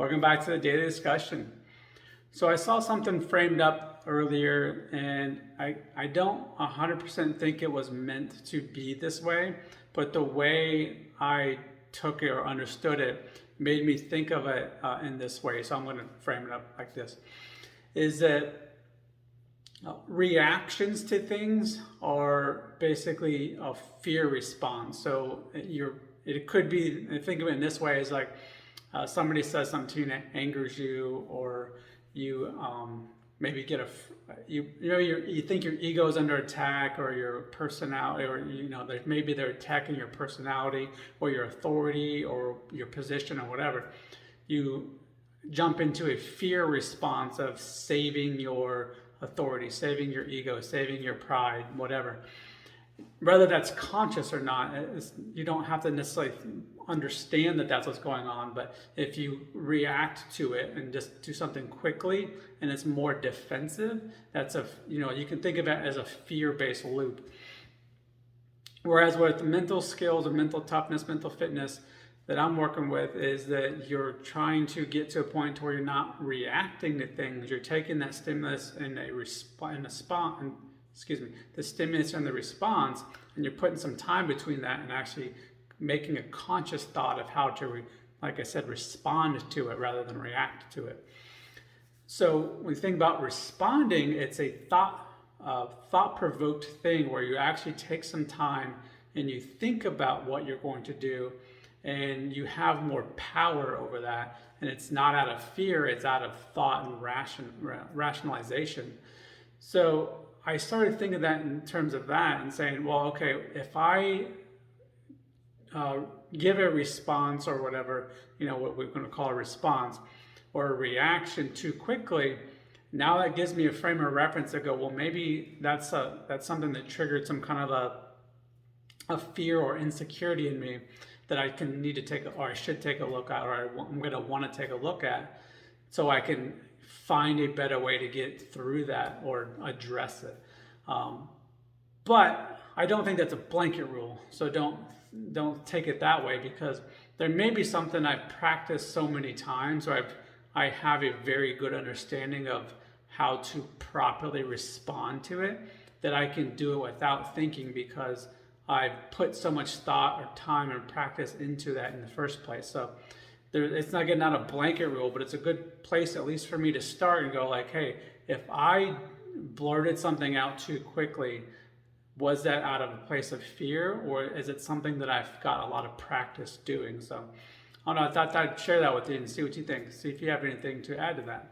Welcome back to the daily discussion. So I saw something framed up earlier, and I don't 100% think it was meant to be this way, but the way I took it or understood it made me think of it in this way. So I'm going to frame it up like this: is that reactions to things are basically a fear response. So it could be, think of it in this way, is like somebody says something to you that angers you, or you maybe get you think your ego is under attack, or your personality, or maybe they're attacking your personality or your authority or your position or whatever. You jump into a fear response of saving your authority, saving your ego, saving your pride, whatever. Whether that's conscious or not, you don't have to necessarily understand that that's what's going on. But if you react to it and just do something quickly and it's more defensive, you can think of it as a fear-based loop. Whereas with mental skills or mental toughness, mental fitness that I'm working with, is that you're trying to get to a point where you're not reacting to things. You're taking that stimulus and the stimulus and the response, and you're putting some time between that and actually making a conscious thought of how to, like I said, respond to it rather than react to it. So when you think about responding, it's a thought-provoked thing where you actually take some time and you think about what you're going to do, and you have more power over that. And it's not out of fear, it's out of thought and rationalization. So I started thinking of that in terms of that and saying, well, okay, if I give a response or whatever, what we're going to call a response or a reaction too quickly, now that gives me a frame of reference to go, well, maybe that's something that triggered some kind of a fear or insecurity in me that I should take a look at, or I'm going to want to take a look at, so I can find a better way to get through that or address it. But I don't think that's a blanket rule. So don't take it that way, because there may be something I've practiced so many times, or I have a very good understanding of how to properly respond to it, that I can do it without thinking, because I've put so much thought or time and practice into that in the first place. So it's not getting out a blanket rule, but it's a good place at least for me to start and go like, hey, if I blurted something out too quickly, was that out of a place of fear, or is it something that I've got a lot of practice doing? So I don't know, I thought I'd share that with you and see what you think. See if you have anything to add to that.